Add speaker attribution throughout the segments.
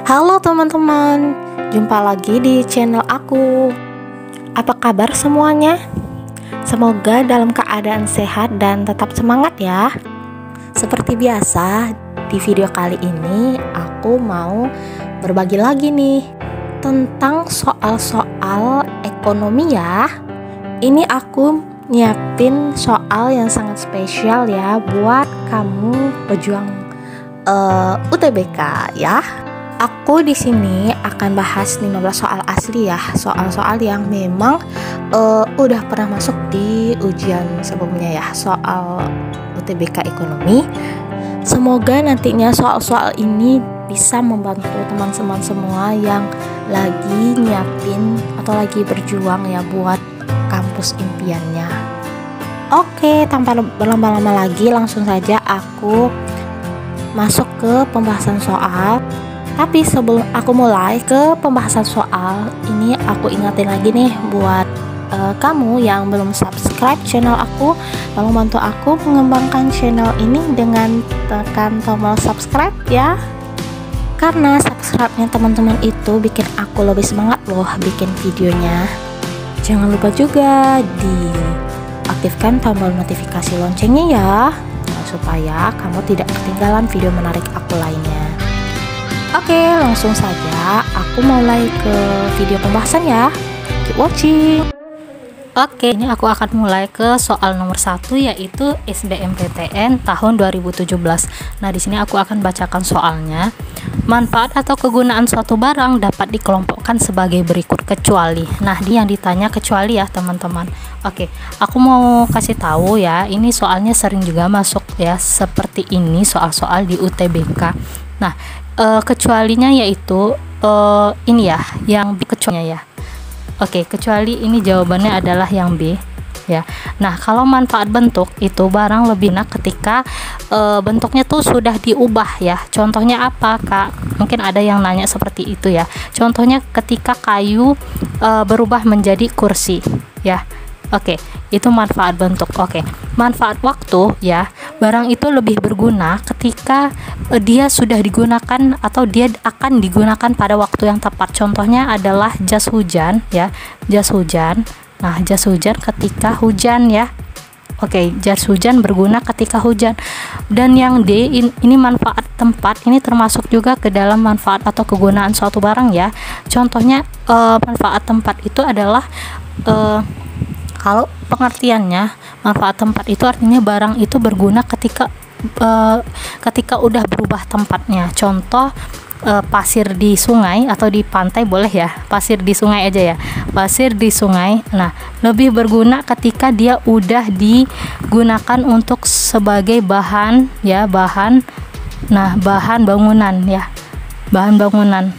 Speaker 1: Halo teman-teman, jumpa lagi di channel aku. Apa kabar semuanya? Semoga dalam keadaan sehat dan tetap semangat ya. Seperti biasa, di video kali ini aku mau berbagi lagi nih tentang soal-soal ekonomi ya. Ini aku nyiapin soal yang sangat spesial ya buat kamu pejuang UTBK ya. Aku di sini akan bahas 15 soal asli ya, soal-soal yang memang udah pernah masuk di ujian sebelumnya ya, soal UTBK ekonomi. Semoga nantinya soal-soal ini bisa membantu teman-teman semua yang lagi nyiapin atau lagi berjuang ya buat kampus impiannya. Oke, tanpa berlama-lama lagi langsung saja aku masuk ke pembahasan soal. Tapi sebelum aku mulai ke pembahasan soal ini, aku ingatin lagi nih buat kamu yang belum subscribe channel aku, tolong bantu aku mengembangkan channel ini dengan tekan tombol subscribe ya. Karena subscribe-nya teman-teman itu bikin aku lebih semangat loh bikin videonya. Jangan lupa juga diaktifkan tombol notifikasi loncengnya ya, supaya kamu tidak ketinggalan video menarik aku lainnya. Oke, langsung saja aku mulai ke video pembahasan ya. Keep watching. Oke, ini aku akan mulai ke soal nomor 1, yaitu SBMPTN tahun 2017. Nah, di sini aku akan bacakan soalnya. Manfaat atau kegunaan suatu barang dapat dikelompokkan sebagai berikut kecuali. Nah, ini yang ditanya kecuali ya, teman-teman. Oke, aku mau kasih tahu ya, ini soalnya sering juga masuk ya, seperti ini soal-soal di UTBK. Nah, kecualinya yaitu ini ya, yang B kecualinya ya. Oke, kecuali ini jawabannya adalah yang B ya. Nah, kalau manfaat bentuk itu barang lebih enak ketika bentuknya tuh sudah diubah ya. Contohnya apa, Kak? Mungkin ada yang nanya seperti itu ya. Contohnya ketika kayu berubah menjadi kursi ya. Oke, itu manfaat bentuk. Oke, manfaat waktu ya, barang itu lebih berguna ketika dia sudah digunakan atau dia akan digunakan pada waktu yang tepat. Contohnya adalah jas hujan ya, jas hujan. Nah, jas hujan ketika hujan ya. Oke, jas hujan berguna ketika hujan. Dan yang D ini manfaat tempat, ini termasuk juga ke dalam manfaat atau kegunaan suatu barang ya. Contohnya manfaat tempat itu adalah kalau pengertiannya, manfaat tempat itu artinya barang itu berguna ketika udah berubah tempatnya. Contoh pasir di sungai atau di pantai boleh ya, pasir di sungai aja ya, pasir di sungai. Nah, lebih berguna ketika dia udah digunakan untuk sebagai bahan ya, bahan bangunan ya, bahan bangunan.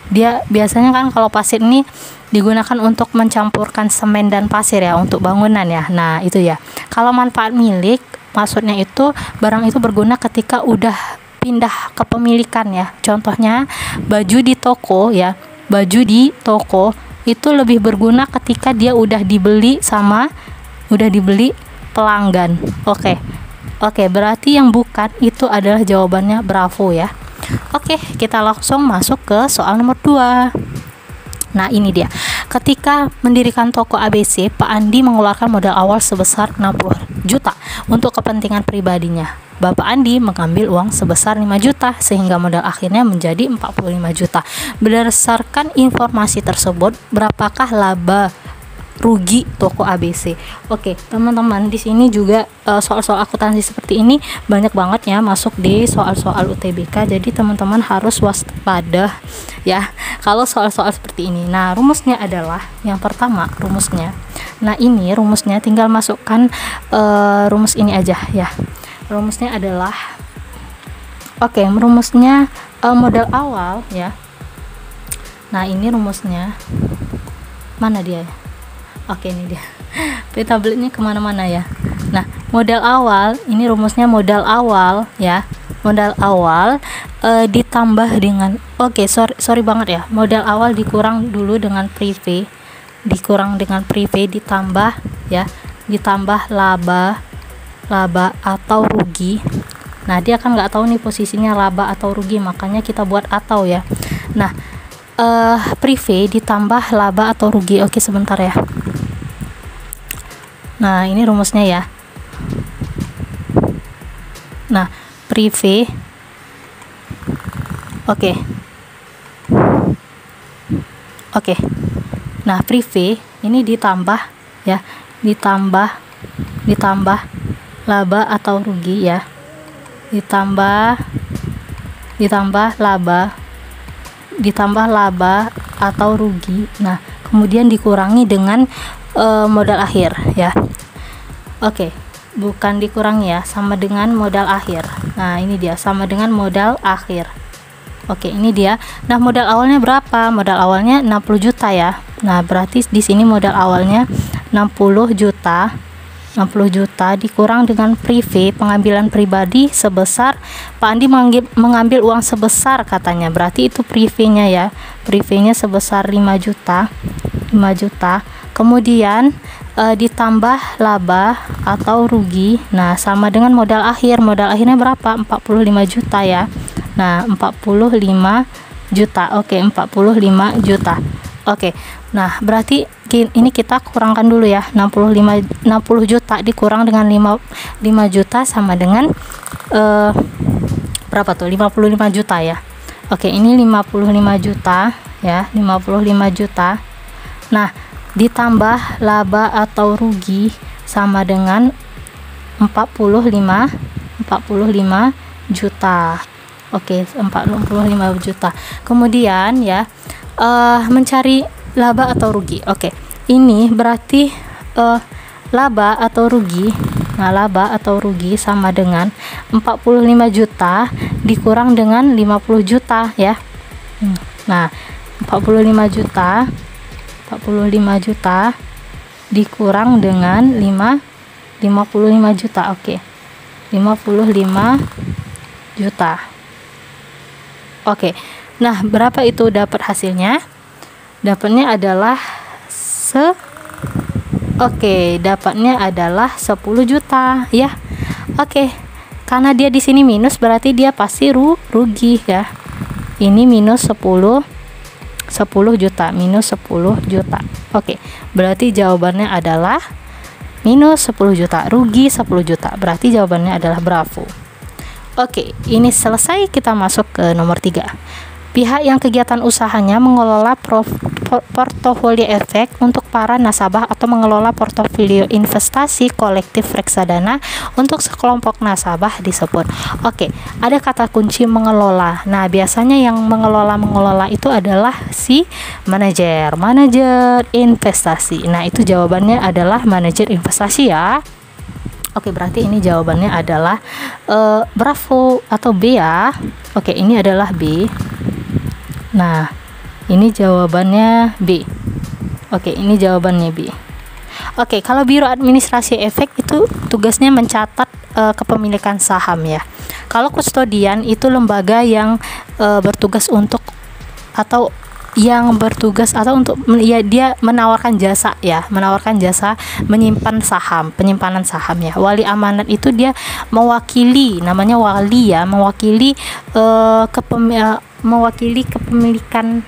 Speaker 1: Dia biasanya kan kalau pasir ini digunakan untuk mencampurkan semen dan pasir ya, untuk bangunan ya. Nah, itu ya. Kalau manfaat milik, maksudnya itu barang itu berguna ketika udah pindah kepemilikan ya. Contohnya baju di toko ya, baju di toko itu lebih berguna ketika dia udah dibeli pelanggan. Oke, berarti yang bukan itu adalah jawabannya. Bravo ya. Oke, kita langsung masuk ke soal nomor 2. Nah, ini dia. Ketika mendirikan toko ABC, Pak Andi mengeluarkan modal awal sebesar 60 juta untuk kepentingan pribadinya. Bapak Andi mengambil uang sebesar 5 juta sehingga modal akhirnya menjadi 45 juta. Berdasarkan informasi tersebut, berapakah laba rugi toko ABC? Oke, teman-teman, di sini juga soal-soal akuntansi seperti ini banyak banget ya masuk di soal-soal UTBK. Jadi teman-teman harus waspada ya kalau soal-soal seperti ini. Nah, rumusnya adalah yang pertama, rumusnya. Nah, ini rumusnya tinggal masukkan rumus ini aja ya. Rumusnya adalah rumusnya modal awal ya. Nah, ini rumusnya. Mana dia ya? Oke, ini dia. Tabletnya kemana-mana ya. Nah, modal awal, ini rumusnya modal awal ya. Modal awal ditambah dengan sorry banget ya. Modal awal dikurang dulu dengan prive, ditambah ya, ditambah laba atau rugi
Speaker 2: Nah, dia kan nggak tahu nih posisinya laba atau rugi, makanya kita buat atau ya. Nah, prive ditambah laba atau rugi. Oke, sebentar ya. Nah, ini rumusnya ya. Nah, prive. Oke. Nah, prive ini ditambah ya, ditambah laba atau rugi ya. Ditambah laba atau rugi. Nah, kemudian dikurangi dengan modal akhir ya. Oke, bukan dikurangi ya, sama dengan modal akhir. Nah, ini dia sama dengan modal akhir. Oke, ini dia. Nah, modal awalnya berapa? Modal awalnya 60 juta ya. Nah, berarti di sini modal awalnya 60 juta. 60 juta dikurang dengan prive pengambilan pribadi sebesar, Pak Andi mengambil uang sebesar katanya. Berarti itu privenya ya. Privenya sebesar 5 juta. Kemudian ditambah laba atau rugi. Nah, sama dengan modal akhir. Modal akhirnya berapa? 45 juta ya. Nah, 45 juta. Oke, 45 juta. Oke. Nah, berarti ini kita kurangkan dulu ya. 60 juta dikurang dengan 5 juta sama dengan berapa tuh? 55 juta ya. Oke, ini 55 juta ya, 55 juta. Nah, ditambah laba atau rugi sama dengan 45 juta. Oke, 45 juta. Kemudian ya, mencari laba atau rugi. Oke, ini berarti laba atau rugi. Nah, laba atau rugi sama dengan 45 juta dikurang dengan 50 juta ya. Nah, 45 juta dikurang dengan 55 juta. Oke. 55 juta. Oke. Nah, berapa itu dapat hasilnya? Dapatnya adalah dapatnya adalah 10 juta ya. Oke. Karena dia di sini minus, berarti dia pasti rugi ya. Ini minus 10 juta, minus 10 juta. Oke. Berarti jawabannya adalah minus 10 juta, rugi 10 juta. Berarti jawabannya adalah bravo. Oke, ini selesai. Kita masuk ke nomor 3. Pihak yang kegiatan usahanya mengelola portofolio efek untuk para nasabah atau mengelola portofolio investasi kolektif reksadana untuk sekelompok nasabah disebut. Oke, ada kata kunci mengelola. Nah, biasanya yang mengelola itu adalah si manajer investasi. Nah, itu jawabannya adalah manajer investasi ya. Oke, berarti ini jawabannya adalah bravo atau B ya. Oke, ini adalah B. Nah, ini jawabannya B. Oke, ini jawabannya B. Oke, kalau Biro Administrasi Efek itu tugasnya mencatat kepemilikan saham ya. Kalau kustodian itu lembaga yang bertugas untuk ya, dia menawarkan jasa ya, menyimpan saham, penyimpanan saham ya. Wali amanat itu dia mewakili, namanya wali ya, mewakili kepemilikan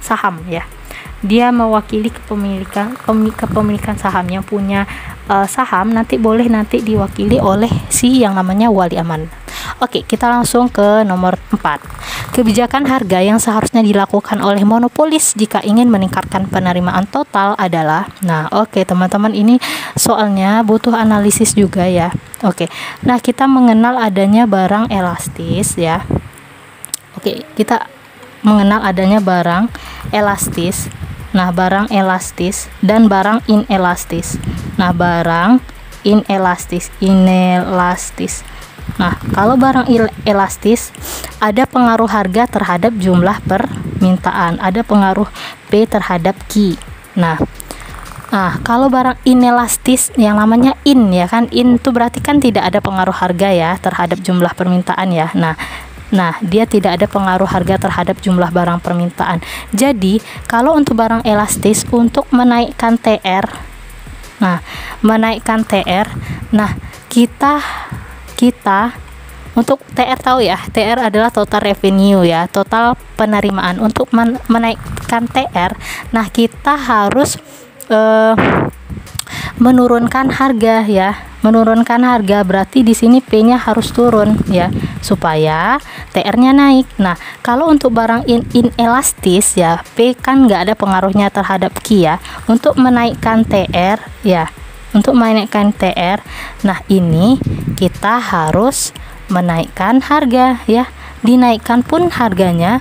Speaker 2: saham ya. Dia mewakili kepemilikan saham. Yang punya saham boleh diwakili oleh si yang namanya wali amanat. Oke, kita langsung ke nomor 4. Kebijakan harga yang seharusnya dilakukan oleh monopolis jika ingin meningkatkan penerimaan total adalah. Nah, oke teman-teman, ini soalnya butuh analisis juga ya. Oke. Nah, kita mengenal adanya barang elastis ya. Oke, kita mengenal adanya barang elastis. Nah, barang elastis dan barang inelastis. Nah, barang inelastis. Nah, kalau barang elastis ada pengaruh harga terhadap jumlah permintaan, ada pengaruh P terhadap Q. Nah, kalau barang inelastis yang namanya in ya kan, in itu berarti kan tidak ada pengaruh harga ya terhadap jumlah permintaan ya. Nah, dia tidak ada pengaruh harga terhadap jumlah barang permintaan. Jadi, kalau untuk barang elastis untuk menaikkan TR. Nah, kita Untuk TR tahu ya, TR adalah total revenue ya, total penerimaan. Untuk menaikkan TR, nah kita harus menurunkan harga ya. Menurunkan harga berarti di sini P-nya harus turun ya, supaya TR-nya naik. Nah, kalau untuk barang inelastis ya, P kan nggak ada pengaruhnya terhadap Q ya. Untuk menaikkan TR ya, untuk menaikkan TR, nah ini kita harus menaikkan harga ya. Dinaikkan pun harganya.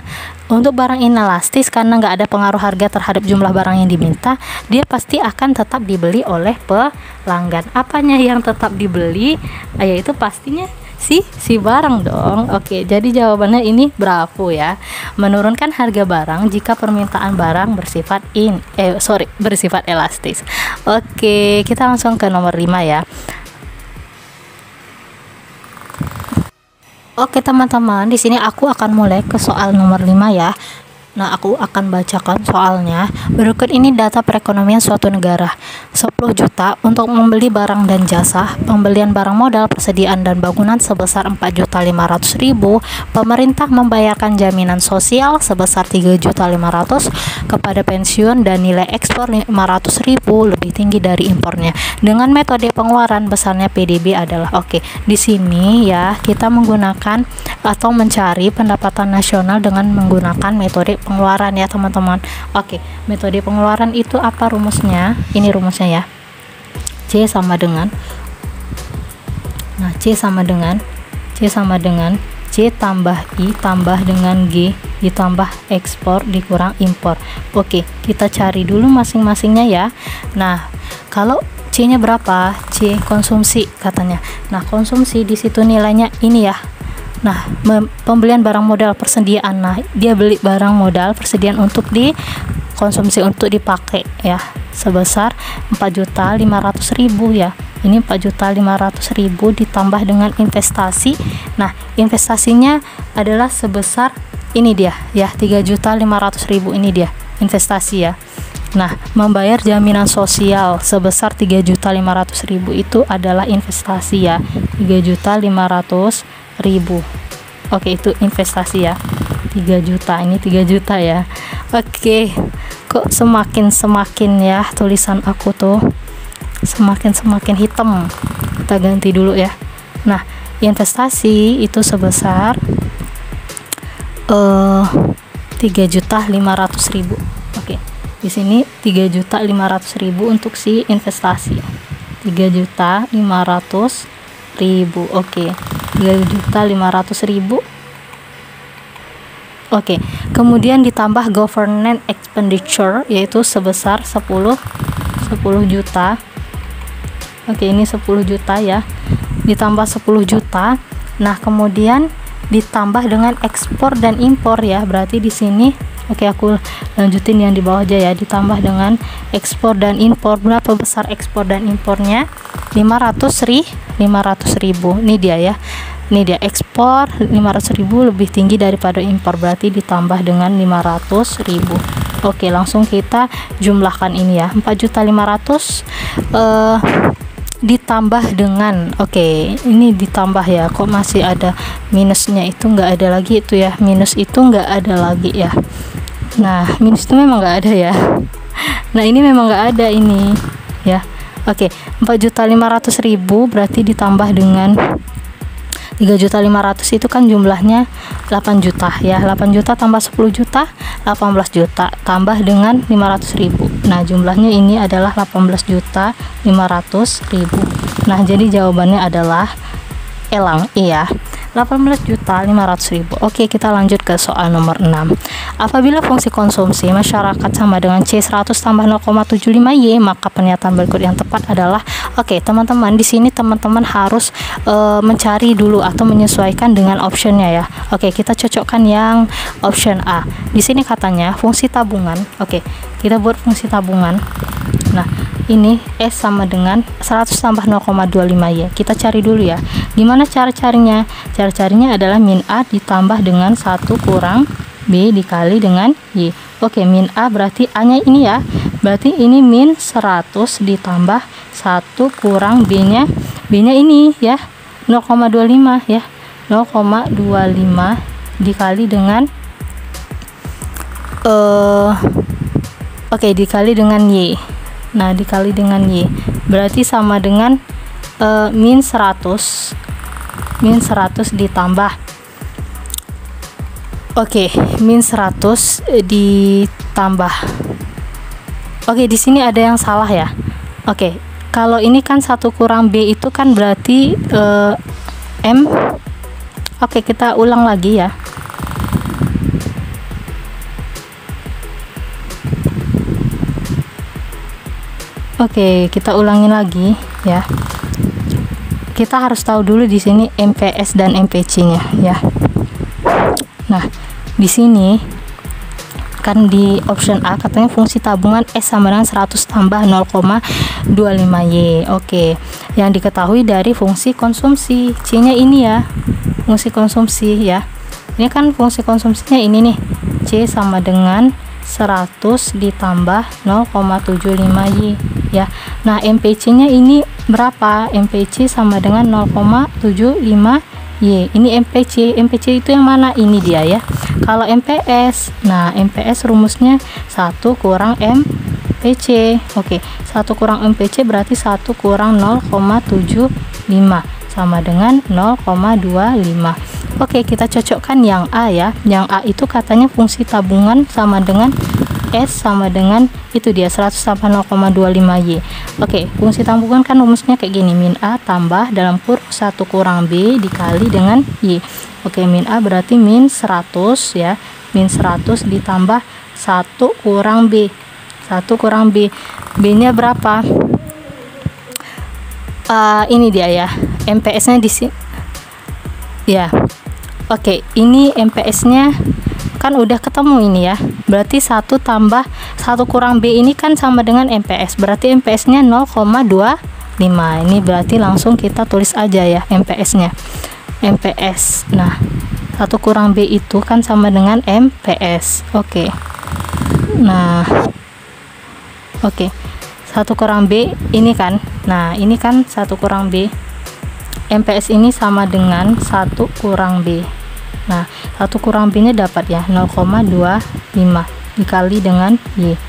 Speaker 2: Untuk barang inelastis, karena nggak ada pengaruh harga terhadap jumlah barang yang diminta, dia pasti akan tetap dibeli oleh pelanggan. Apanya yang tetap dibeli? Yaitu pastinya si barang dong. Oke, jadi jawabannya ini Bravo ya. Menurunkan harga barang jika permintaan barang bersifat elastis. Oke, kita langsung ke nomor 5 ya. Oke teman-teman, di sini aku akan mulai ke soal nomor 5 ya. Nah, aku akan bacakan soalnya. Berikut ini data perekonomian suatu negara. 10 juta untuk membeli barang dan jasa, pembelian barang modal, persediaan dan bangunan sebesar 4.500.000. Pemerintah membayarkan jaminan sosial sebesar 3.500.000 kepada pensiun dan nilai ekspor 500.000 lebih tinggi dari impornya. Dengan metode pengeluaran besarnya PDB adalah di sini ya kita menggunakan atau mencari pendapatan nasional dengan menggunakan metode pengeluaran ya teman-teman. Metode pengeluaran itu apa rumusnya? Ini rumusnya ya. C sama dengan C tambah I tambah dengan G ditambah ekspor dikurang impor. Kita cari dulu masing-masingnya ya. Nah, kalau C-nya berapa? C konsumsi katanya. Nah, konsumsi di situ nilainya ini ya. Nah, pembelian barang modal persediaan. Nah, dia beli barang modal persediaan untuk dikonsumsi, untuk dipakai ya, sebesar 4.500.000 ya. Ini 4.500.000 ditambah dengan investasi. Nah, investasinya adalah sebesar ini dia ya, 3.500.000 ini dia investasi ya. Nah, membayar jaminan sosial sebesar 3.500.000 itu adalah investasi ya, 3.500.000. Itu investasi ya, 3 juta, ini 3 juta ya. Kok semakin ya tulisan aku tuh semakin hitam. Kita ganti dulu ya. Nah, investasi itu sebesar 3.500.000. Di sini 3.500.000 untuk si investasi. 3.500.000. 3.500.000. Kemudian ditambah government expenditure yaitu sebesar 10 juta. Ini 10 juta ya. Ditambah 10 juta. Nah, kemudian ditambah dengan ekspor dan impor ya. Berarti di sini aku lanjutin yang di bawah aja ya. Ditambah dengan ekspor dan impor. Berapa besar ekspor dan impornya? 500.000. Ini dia ya. Ini dia ekspor 500.000 lebih tinggi daripada impor, berarti ditambah dengan 500.000. Langsung kita jumlahkan ini ya. 4.500.000 ditambah dengan ini ditambah ya. Kok masih ada minusnya? Itu enggak ada lagi itu ya. Minus itu enggak ada lagi ya. Nah, minus itu memang enggak ada ya. Nah, ini memang enggak ada ini ya. 4.500.000 berarti ditambah dengan 3.500.000 itu kan jumlahnya 8 juta ya. 8 juta tambah 10 juta 18 juta tambah dengan 500.000. Nah, jumlahnya ini adalah 18.500.000. Nah, jadi jawabannya adalah elang iya, 18.500.000. Kita lanjut ke soal nomor 6. Apabila fungsi konsumsi masyarakat sama dengan C100 tambah 0,75Y, maka pernyataan berikut yang tepat adalah teman-teman, di sini teman-teman harus mencari dulu atau menyesuaikan dengan optionnya ya. Kita cocokkan yang option A. Di sini katanya fungsi tabungan. Kita buat fungsi tabungan. Nah, ini S sama dengan 100 tambah 0,25Y. Kita cari dulu ya. Gimana cara carinya? Cara carinya adalah min A ditambah dengan 1 kurang B dikali dengan Y. Min A berarti A-nya ini ya. Berarti ini min 100 ditambah 1 kurang B-nya. B-nya ini ya, 0,25 ya. 0,25 dikali dengan dikali dengan Y. Nah, dikali dengan Y berarti sama dengan min 100 ditambah min 100 ditambah. Di sini ada yang salah ya. Kalau ini kan 1 kurang B itu kan berarti M. Kita ulang lagi ya. Kita ulangi lagi ya. Kita harus tahu dulu di sini MPS dan MPC-nya ya. Nah, di sini kan di option A katanya fungsi tabungan S sama dengan 100 tambah 0,25Y. Yang diketahui dari fungsi konsumsi, C-nya ini ya, fungsi konsumsi ya. Ini kan fungsi konsumsinya ini nih, C sama dengan 100 ditambah 0,75Y ya. Nah, MPC-nya ini berapa? MPC sama dengan 0,75Y. Ini MPC. MPC itu yang mana? Ini dia ya. Kalau MPS, nah MPS rumusnya 1 kurang MPC. 1 kurang MPC berarti 1 kurang 0,75 sama dengan 0,25. Kita cocokkan yang A ya. Yang A itu katanya fungsi tabungan sama dengan S sama dengan itu dia 100 tambah 0,25Y. Fungsi tabungan kan rumusnya kayak gini, min A tambah dalam kurung 1 kurang B dikali dengan Y. Min A berarti min 100 ya. Min 100 ditambah 1 kurang B. 1 kurang B. B-nya berapa? Ini dia ya. MPS-nya di sini. Ya. Ini MPS-nya kan udah ketemu ini ya. Berarti 1 tambah 1 kurang B ini kan sama dengan MPS. Berarti MPS-nya 0,25. Ini berarti langsung kita tulis aja ya MPS-nya. MPS. Nah, 1 kurang B itu kan sama dengan MPS. Nah, 1 kurang B ini kan. Nah, ini kan 1 kurang B. MPS ini sama dengan 1 kurang B. Nah, 1 kurang B nya dapat ya 0,25 dikali dengan Y.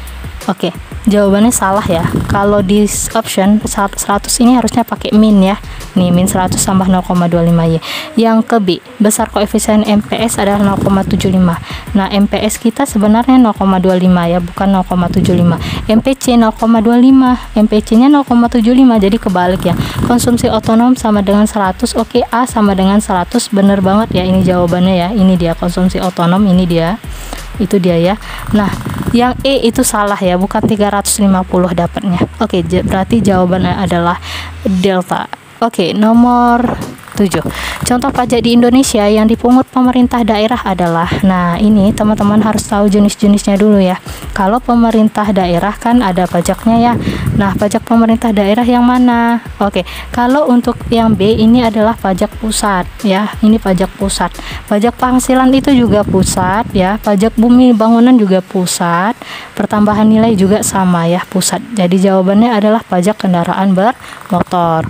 Speaker 2: Jawabannya salah ya. Kalau di option 100 ini harusnya pakai min ya. Nih, min 100 tambah 0,25Y. Yang ke B, besar koefisien MPS adalah 0,75. Nah, MPS kita sebenarnya 0,25 ya, bukan 0,75. MPC 0,25. MPC-nya 0,75, jadi kebalik ya. Konsumsi otonom sama dengan 100. A sama dengan 100. Bener banget ya ini jawabannya ya. Ini dia konsumsi otonom, ini dia. Itu dia ya. Nah, yang E itu salah ya, bukan 350 dapatnya. Berarti jawabannya adalah delta. Nomor 7. Contoh pajak di Indonesia yang dipungut pemerintah daerah adalah. Nah, ini teman-teman harus tahu jenis-jenisnya dulu ya. Kalau pemerintah daerah kan ada pajaknya ya. Nah, pajak pemerintah daerah yang mana? Kalau untuk yang B ini adalah pajak pusat ya. Ini pajak pusat. Pajak penghasilan itu juga pusat ya. Pajak bumi bangunan juga pusat. Pertambahan nilai juga sama ya, pusat. Jadi jawabannya adalah pajak kendaraan bermotor.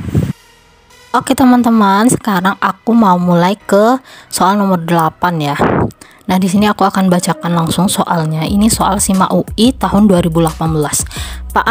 Speaker 1: Teman-teman, sekarang aku mau mulai ke soal nomor 8 ya. Nah, di sini aku akan bacakan langsung soalnya. Ini soal SIMA UI tahun 2018. Pak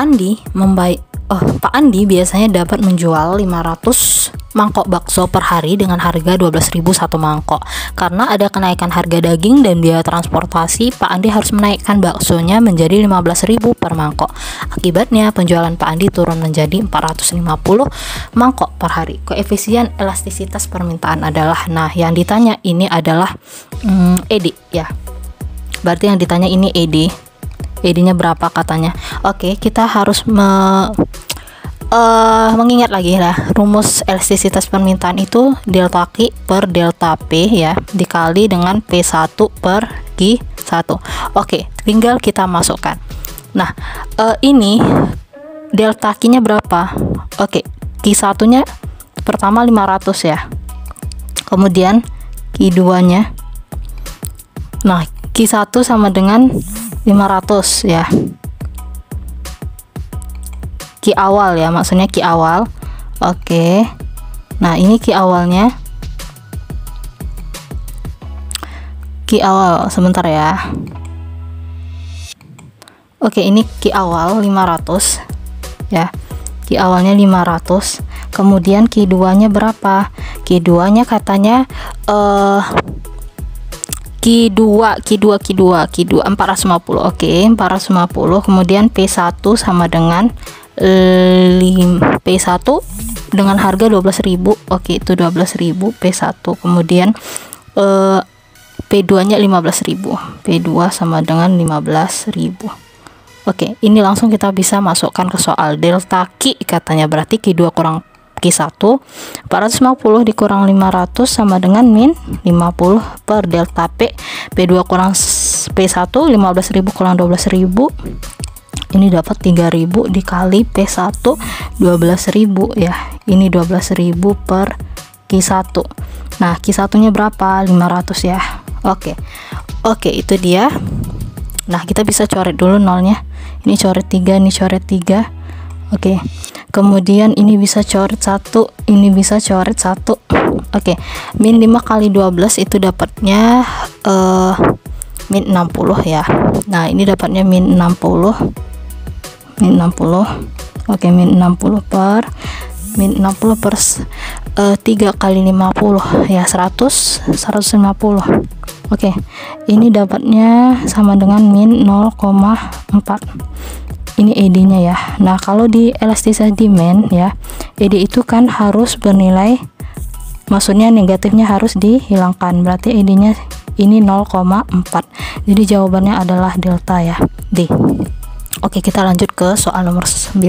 Speaker 1: Andi biasanya dapat menjual 500 mangkok bakso per hari dengan harga 12.000 satu mangkok. Karena ada kenaikan harga daging dan biaya transportasi, Pak Andi harus menaikkan baksonya menjadi 15.000 per mangkok. Akibatnya penjualan Pak Andi turun menjadi 450 mangkok per hari. Koefisien elastisitas permintaan adalah, nah yang ditanya ini adalah ED ya. Berarti yang ditanya ini ED. ED-nya berapa katanya. Kita harus mengingat lagi lah, rumus elastisitas permintaan itu delta Q per delta P ya, dikali dengan P1 per Q1. Tinggal kita masukkan. Nah, ini delta Q nya berapa? Q1 nya pertama 500 ya, kemudian Q2 nya, nah Q1 sama dengan 500 ya, Q awal ya, maksudnya Q awal. Nah, ini Q awalnya
Speaker 2: Ki awal sebentar ya. Oke, ini ki awal 500 ya. Ki awalnya 500. Kemudian ki 2-nya berapa? Ki 2-nya katanya ki 2 450. Oke, 450. Kemudian P1 sama dengan P1 dengan harga 12.000. Oke, itu 12.000 P1. Kemudian P2-nya 15.000. P2 sama dengan 15.000. Oke, ini langsung kita bisa masukkan ke soal. Delta Q katanya berarti Q2 kurang Q1, 450 dikurang 500 sama dengan min 50 per delta P. P2 kurang P1, 15.000 kurang 12.000. Ini dapat 3.000 dikali P1, 12.000 ya. Ini 12.000 per Q1. Nah, Q1-nya berapa? 500 ya. Oke, itu dia. Nah, kita bisa coret dulu nolnya. Ini coret 3, ini coret 3. Oke. Kemudian ini bisa coret 1, ini bisa coret 1. Oke. Min 5 kali 12 itu dapatnya min 60 ya. Nah, ini dapatnya min 60. Min 60. Oke, min 60 per 3 kali 50 ya, 150. Oke, ini dapatnya sama dengan min 0,4. Ini ED-nya ya. Nah, kalau di elastisasi demand ya, ED itu kan harus bernilai, maksudnya negatifnya harus dihilangkan. Berarti ED-nya ini 0,4. Jadi jawabannya adalah delta ya, D. Oke, kita lanjut ke soal nomor 9.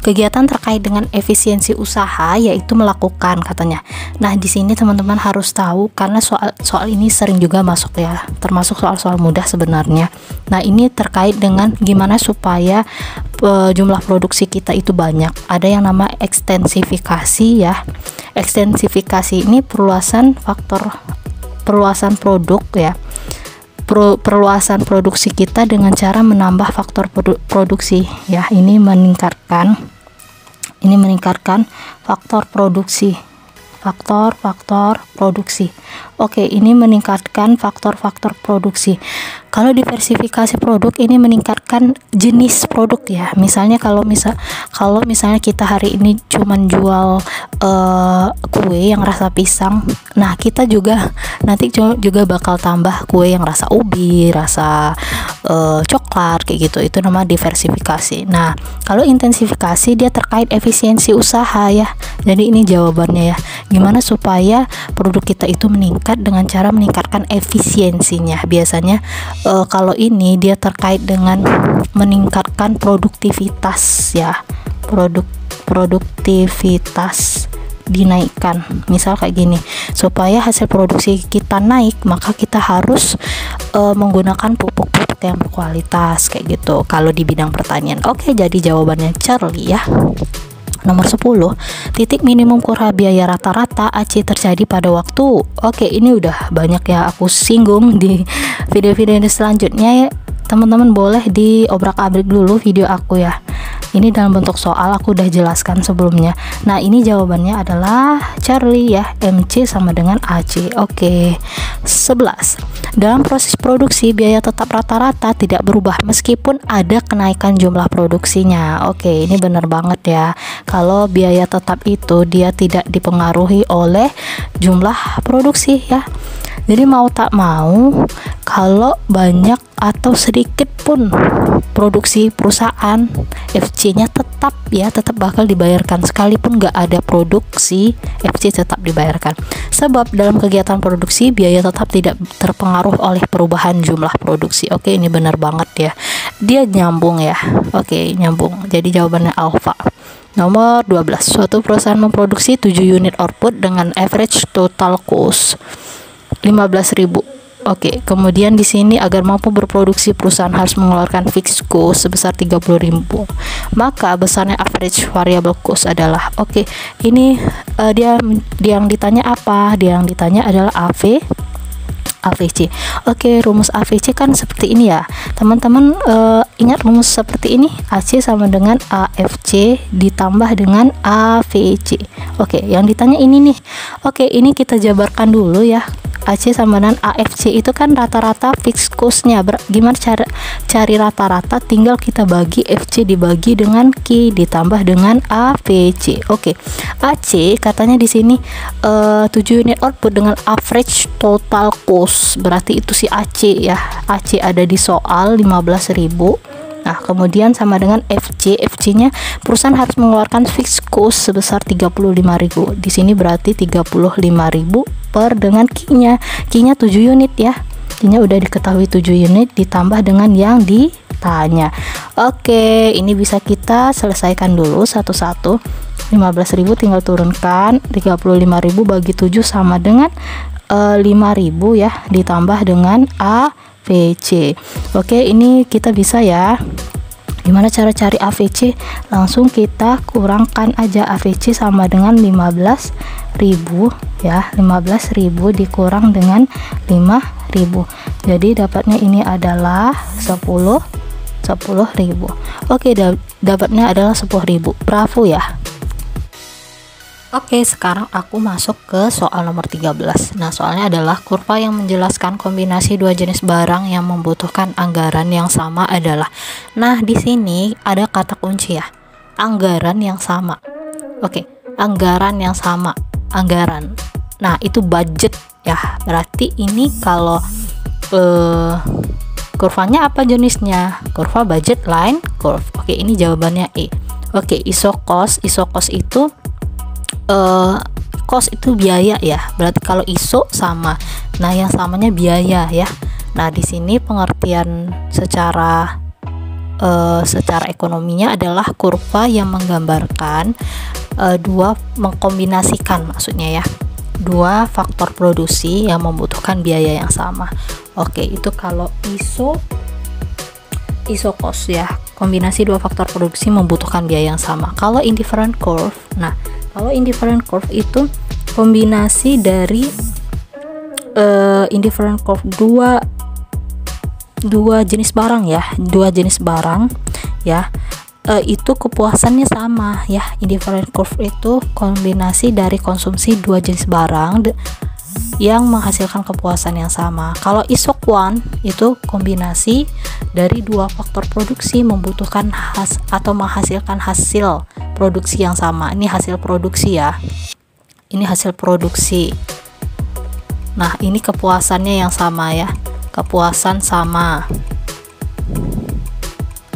Speaker 2: Kegiatan terkait dengan efisiensi usaha yaitu melakukan katanya. Nah, di sini teman-teman harus tahu karena soal ini sering juga masuk ya, termasuk soal-soal mudah sebenarnya. Nah, ini terkait dengan gimana supaya jumlah produksi kita itu banyak. Ada yang nama ekstensifikasi ya. Ekstensifikasi ini perluasan produk ya. Perluasan produksi kita dengan cara menambah faktor produksi ya. Ini meningkatkan faktor produksi. Oke, ini meningkatkan faktor produksi. Kalau diversifikasi produk ini meningkatkan jenis produk ya. Misalnya kalau misalnya kita hari ini cuman jual kue yang rasa pisang, nah kita juga nanti juga bakal tambah kue yang rasa ubi, rasa coklat kayak gitu. Itu nama diversifikasi. Nah, kalau intensifikasi dia terkait efisiensi usaha ya. Jadi ini jawabannya ya. Gimana supaya produk kita itu meningkat dengan cara meningkatkan efisiensinya. Biasanya kalau ini dia terkait dengan meningkatkan produktivitas ya. Produktivitas dinaikkan. Misal kayak gini, supaya hasil produksi kita naik, maka kita harus menggunakan pupuk-pupuk yang berkualitas kayak gitu kalau di bidang pertanian. Oke, jadi jawabannya Charlie ya. Nomor 10, titik minimum kurang biaya rata-rata AC terjadi pada waktu. Oke, ini udah banyak ya aku singgung di video-video selanjutnya ya. Teman-teman boleh diobrak-abrik dulu video aku ya. Ini dalam bentuk soal, aku udah jelaskan sebelumnya. Nah, ini jawabannya adalah Charlie ya. MC sama dengan AC. Oke. 11. Dalam proses produksi, biaya tetap rata-rata tidak berubah meskipun ada kenaikan jumlah produksinya. Oke, ini benar banget ya. Kalau biaya tetap itu dia tidak dipengaruhi oleh jumlah produksi ya. Jadi mau tak mau, kalau banyak atau sedikit pun produksi perusahaan, FC-nya tetap bakal dibayarkan. Sekalipun nggak ada produksi, FC tetap dibayarkan. Sebab dalam kegiatan produksi biaya tetap tidak terpengaruh oleh perubahan jumlah produksi. Oke, ini benar banget ya. Dia nyambung ya. Oke, nyambung. Jadi jawabannya alfa. Nomor 12. Suatu perusahaan memproduksi 7 unit output dengan average total cost 15.000. Oke, kemudian di sini agar mampu berproduksi perusahaan harus mengeluarkan fixed cost sebesar 30.000. Maka besarnya average variable cost adalah, oke, ini dia yang ditanya apa? Dia yang ditanya adalah AVC. Oke, rumus AVC kan seperti ini ya. Teman-teman ingat rumus seperti ini, AC sama dengan AFC ditambah dengan AVC. Oke, yang ditanya ini nih. Oke, ini kita jabarkan dulu ya. AC sama dengan AFC itu kan rata-rata fixed cost-nya. Gimana cara cari rata-rata? Tinggal kita bagi FC dibagi dengan Q ditambah dengan AVC. Oke. AC katanya di sini 7 unit output dengan average total cost. Berarti itu si AC ya. AC ada di soal 15.000. Nah, kemudian sama dengan FC-nya perusahaan harus mengeluarkan fixed cost sebesar 35.000. Di sini berarti 35.000 per dengan Q-nya. Q-nya 7 unit ya. Q-nya udah diketahui 7 unit ditambah dengan yang ditanya. Oke, ini bisa kita selesaikan dulu satu-satu. 15.000 tinggal turunkan, 35.000 bagi 7 sama dengan 5.000 ya, ditambah dengan AVC. Oke, ini kita bisa ya. Gimana cara cari AVC? Langsung kita kurangkan aja. AVC sama dengan 15.000 ya. 15.000 dikurang dengan 5.000. Jadi dapatnya ini adalah 10.000. Oke, dapatnya adalah 10.000. Bravo ya. Oke, sekarang aku masuk ke soal nomor 13. Nah, soalnya adalah kurva yang menjelaskan kombinasi dua jenis barang yang membutuhkan anggaran yang sama adalah. Nah, di sini ada kata kunci ya. Anggaran yang sama. Oke, anggaran yang sama. Anggaran. Nah, itu budget ya. Berarti ini kalau kurvanya apa jenisnya? Kurva budget line curve. Oke, ini jawabannya E. Oke, isokos. Isokos itu cost itu biaya ya. Berarti kalau iso sama. Nah, yang samanya biaya ya. Nah, di sini pengertian secara ekonominya adalah kurva yang menggambarkan mengkombinasikan maksudnya ya. Dua faktor produksi yang membutuhkan biaya yang sama. Oke, itu kalau iso cost ya. Kombinasi dua faktor produksi membutuhkan biaya yang sama. Kalau indifferent curve, nah kalau indifferent curve itu kombinasi dari indifferent curve dua jenis barang ya, itu kepuasannya sama ya. Indifferent curve itu kombinasi dari konsumsi dua jenis barang yang menghasilkan kepuasan yang sama. Kalau isoquant itu kombinasi dari dua faktor produksi membutuhkan atau menghasilkan hasil produksi yang sama. Ini hasil produksi ya. Ini hasil produksi. Nah, ini kepuasannya yang sama ya. Kepuasan sama.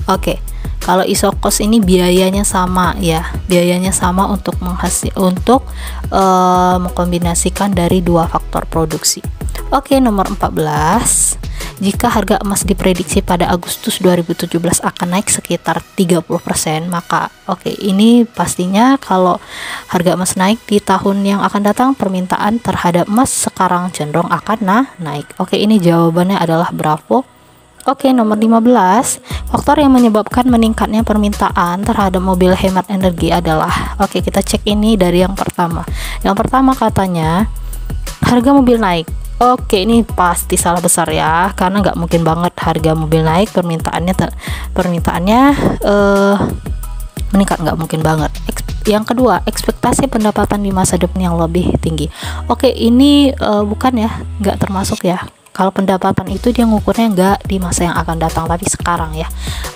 Speaker 2: Oke. Kalau isokos ini biayanya sama ya. Biayanya sama untuk mengkombinasikan dari dua faktor produksi. Oke, nomor 14. Jika harga emas diprediksi pada Agustus 2017 akan naik sekitar 30%, maka ini pastinya kalau harga emas naik di tahun yang akan datang, permintaan terhadap emas sekarang cenderung akan naik. Oke, ini jawabannya adalah bravo. Oke, nomor 15. Faktor yang menyebabkan meningkatnya permintaan terhadap mobil hemat energi adalah. Oke, kita cek ini dari yang pertama. Yang pertama katanya harga mobil naik. Oke, ini pasti salah besar ya, karena nggak mungkin banget harga mobil naik permintaannya meningkat, nggak mungkin banget. Yang kedua, ekspektasi pendapatan di masa depan yang lebih tinggi. Oke, ini bukan ya, nggak termasuk ya. Kalau pendapatan itu dia ngukurnya nggak di masa yang akan datang, tapi sekarang ya.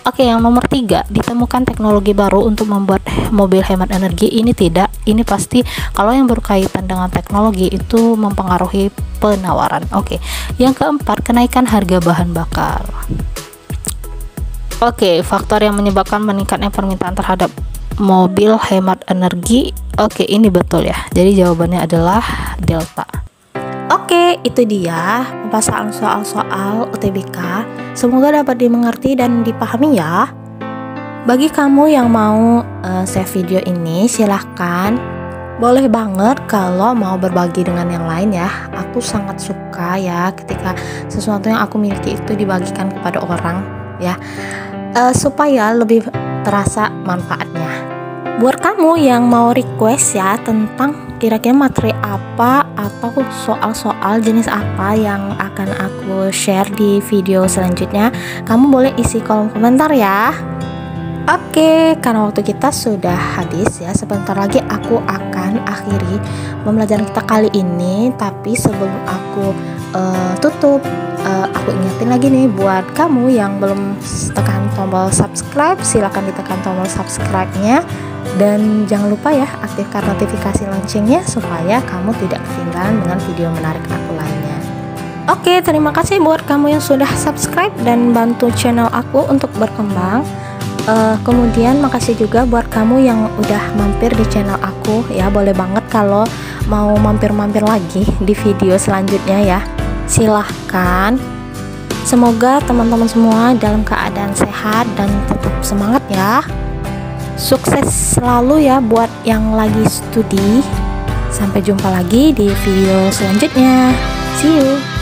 Speaker 2: Oke, yang nomor 3, ditemukan teknologi baru untuk membuat mobil hemat energi. Ini tidak, ini pasti kalau yang berkaitan dengan teknologi itu mempengaruhi penawaran. Oke, yang keempat, kenaikan harga bahan bakar. Oke, faktor yang menyebabkan meningkatnya permintaan terhadap mobil hemat energi. Oke, ini betul ya. Jadi jawabannya adalah delta.
Speaker 1: Oke, itu dia pemapasan soal-soal UTBK. Semoga dapat dimengerti dan dipahami ya. Bagi kamu yang mau save video ini, silahkan. Boleh banget kalau mau berbagi dengan yang lain ya. Aku sangat suka ya ketika sesuatu yang aku miliki itu dibagikan kepada orang ya, supaya lebih terasa manfaatnya. Buat kamu yang mau request ya tentang kira-kira materi apa atau soal-soal jenis apa yang akan aku share di video selanjutnya, kamu boleh isi kolom komentar ya. Oke, karena waktu kita sudah habis ya, sebentar lagi aku akan akan akhiri pembelajaran kita kali ini. Tapi sebelum aku tutup, aku ingetin lagi nih buat kamu yang belum tekan tombol subscribe, silahkan ditekan tombol subscribe-nya. Dan jangan lupa ya aktifkan notifikasi loncengnya supaya kamu tidak ketinggalan dengan video menarik aku lainnya. Oke, terima kasih buat kamu yang sudah subscribe dan bantu channel aku untuk berkembang. Kemudian makasih juga buat kamu yang udah mampir di channel aku ya. Boleh banget kalau mau mampir-mampir lagi di video selanjutnya ya. Silahkan. Semoga teman-teman semua dalam keadaan sehat dan tetap semangat ya. Sukses selalu ya buat yang lagi studi. Sampai jumpa lagi di video selanjutnya. See you.